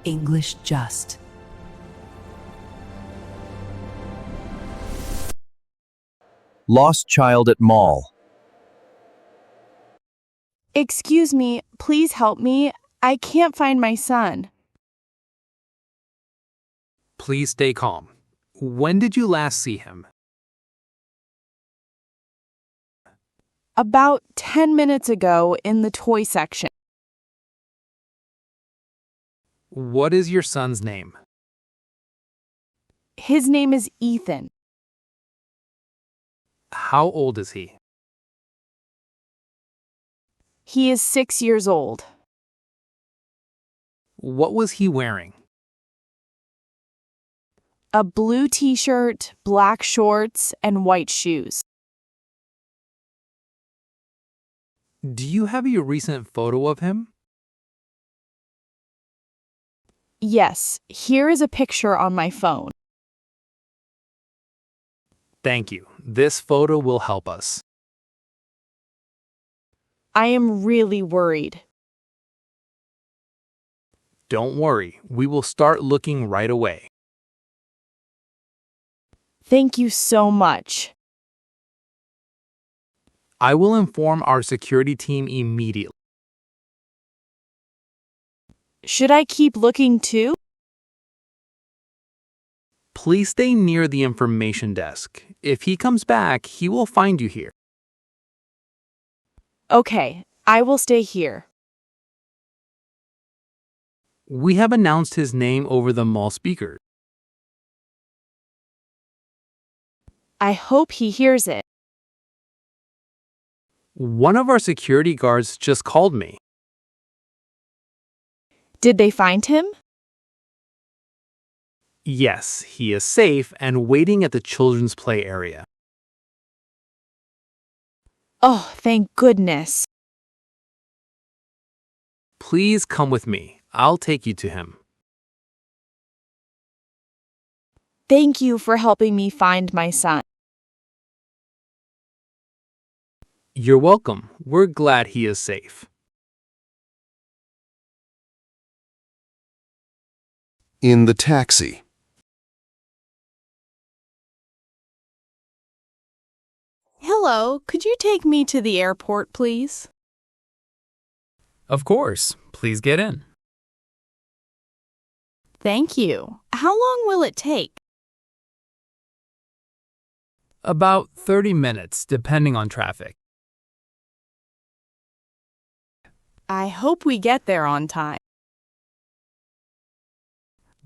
English Just. Lost child at mall. Excuse me, please help me. I can't find my son. Please stay calm. When did you last see him? About 10 minutes ago in the toy section. What is your son's name? His name is Ethan. How old is he? He is 6 years old. What was he wearing? A blue t-shirt, black shorts, and white shoes. Do you have a recent photo of him? Yes, here is a picture on my phone. Thank you. This photo will help us. I am really worried. Don't worry, we will start looking right away. Thank you so much. I will inform our security team immediately. Should I keep looking too? Please stay near the information desk. If he comes back, he will find you here. Okay, I will stay here. We have announced his name over the mall speaker. I hope he hears it. One of our security guards just called me. Did they find him? Yes, he is safe and waiting at the children's play area. Oh, thank goodness. Please come with me. I'll take you to him. Thank you for helping me find my son. You're welcome. We're glad he is safe. In the taxi. Hello, could you take me to the airport, please? Of course. Please get in. Thank you. How long will it take? About 30 minutes, depending on traffic. I hope we get there on time.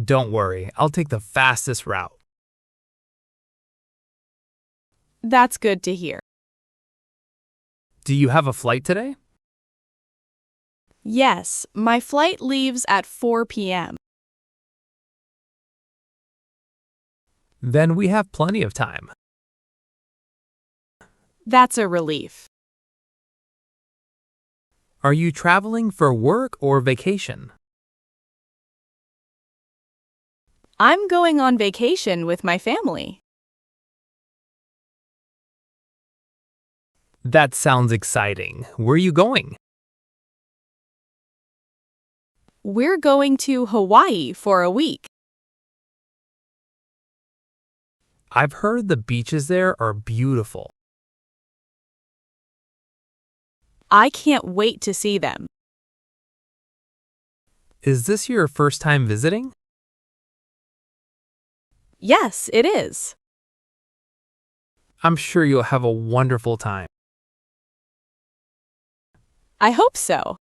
Don't worry, I'll take the fastest route. That's good to hear. Do you have a flight today? Yes, my flight leaves at 4 p.m. Then we have plenty of time. That's a relief. Are you traveling for work or vacation? I'm going on vacation with my family. That sounds exciting. Where are you going? We're going to Hawaii for a week. I've heard the beaches there are beautiful. I can't wait to see them. Is this your first time visiting? Yes, it is. I'm sure you'll have a wonderful time. I hope so.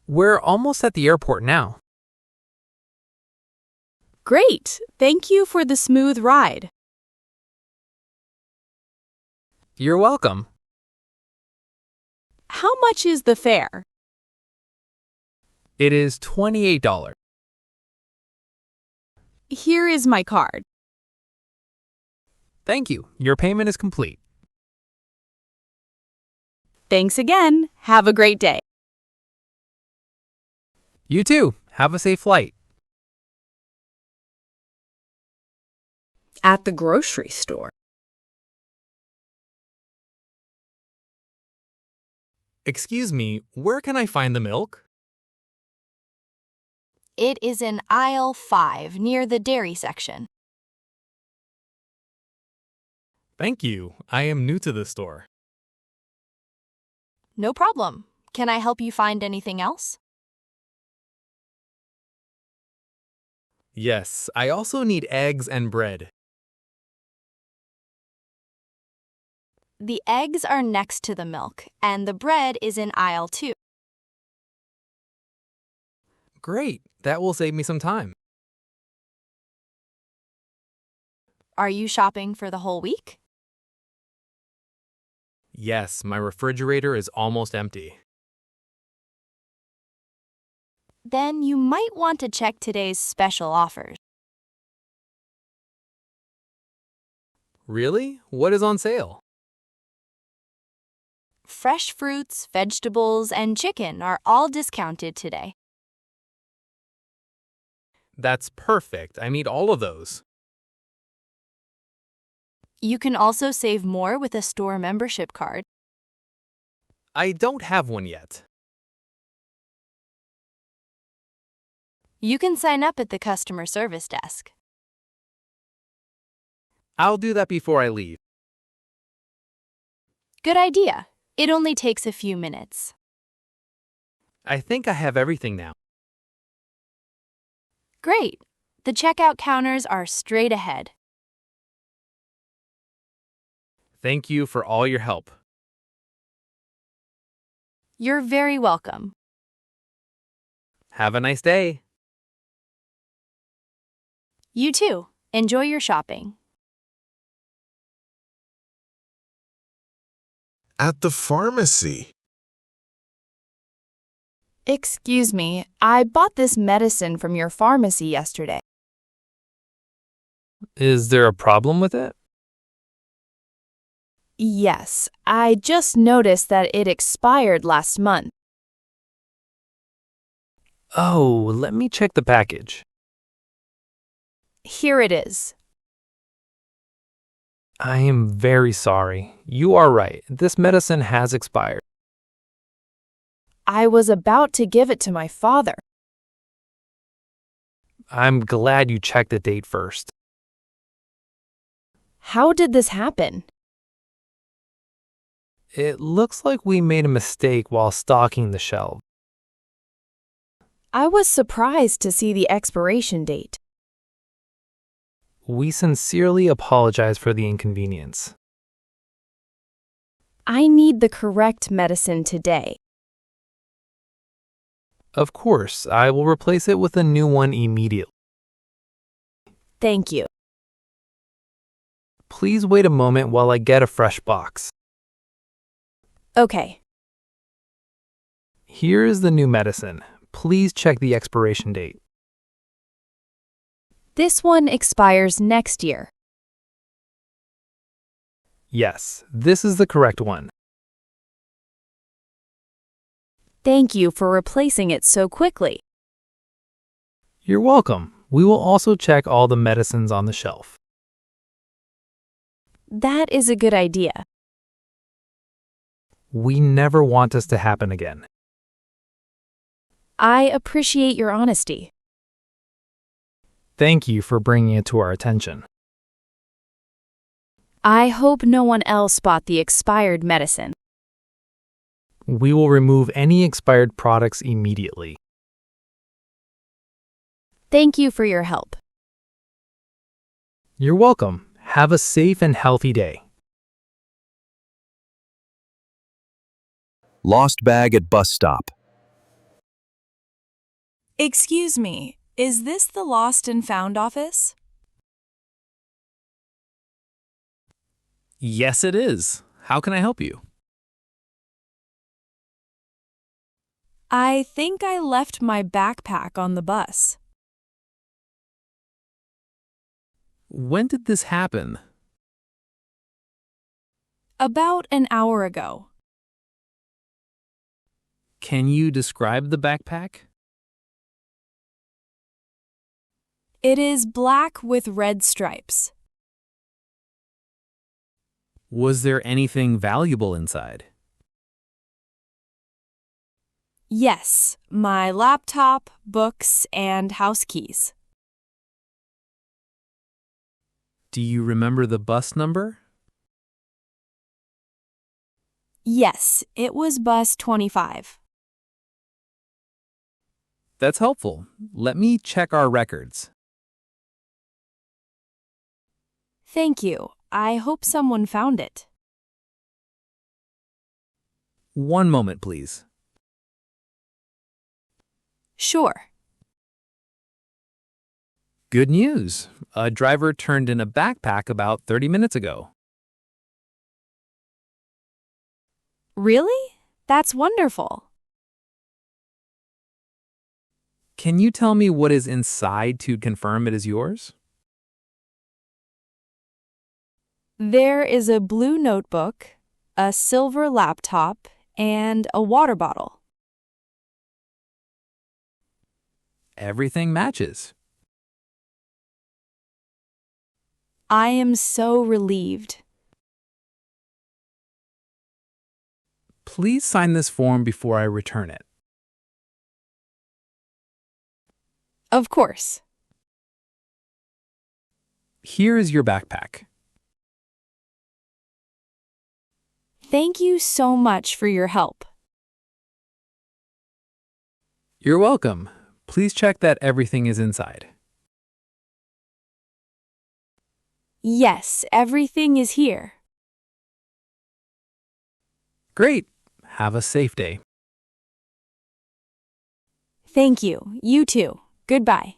We're almost at the airport now. Great. Thank you for the smooth ride. You're welcome. How much is the fare? It is $28. Here is my card. Thank you. Your payment is complete. Thanks again. Have a great day. You too. Have a safe flight. At the grocery store. Excuse me, where can I find the milk? It is in aisle 5 near the dairy section. Thank you. I am new to this store. No problem. Can I help you find anything else? Yes, I also need eggs and bread. The eggs are next to the milk, and the bread is in aisle 2. Great. That will save me some time. Are you shopping for the whole week? Yes, my refrigerator is almost empty. Then you might want to check today's special offers. Really? What is on sale? Fresh fruits, vegetables, and chicken are all discounted today. That's perfect. I need all of those. You can also save more with a store membership card. I don't have one yet. You can sign up at the customer service desk. I'll do that before I leave. Good idea. It only takes a few minutes. I think I have everything now. Great. The checkout counters are straight ahead. Thank you for all your help. You're very welcome. Have a nice day. You too. Enjoy your shopping. At the pharmacy. Excuse me, I bought this medicine from your pharmacy yesterday. Is there a problem with it? Yes, I just noticed that it expired last month. Oh, let me check the package. Here it is. I am very sorry. You are right. This medicine has expired. I was about to give it to my father. I'm glad you checked the date first. How did this happen? It looks like we made a mistake while stocking the shelf. I was surprised to see the expiration date. We sincerely apologize for the inconvenience. I need the correct medicine today. Of course, I will replace it with a new one immediately. Thank you. Please wait a moment while I get a fresh box. Okay. Here is the new medicine. Please check the expiration date. This one expires next year. Yes, this is the correct one. Thank you for replacing it so quickly. You're welcome. We will also check all the medicines on the shelf. That is a good idea. We never want this to happen again. I appreciate your honesty. Thank you for bringing it to our attention. I hope no one else bought the expired medicine. We will remove any expired products immediately. Thank you for your help. You're welcome. Have a safe and healthy day. Lost bag at bus stop. Excuse me, is this the Lost and Found office? Yes, it is. How can I help you? I think I left my backpack on the bus. When did this happen? About an hour ago. Can you describe the backpack? It is black with red stripes. Was there anything valuable inside? Yes, my laptop, books, and house keys. Do you remember the bus number? Yes, it was bus 25. That's helpful. Let me check our records. Thank you. I hope someone found it. One moment, please. Sure. Good news. A driver turned in a backpack about 30 minutes ago. Really? That's wonderful. Can you tell me what is inside to confirm it is yours? There is a blue notebook, a silver laptop, and a water bottle. Everything matches. I am so relieved. Please sign this form before I return it. Of course. Here is your backpack. Thank you so much for your help. You're welcome. Please check that everything is inside. Yes, everything is here. Great. Have a safe day. Thank you. You too. Goodbye.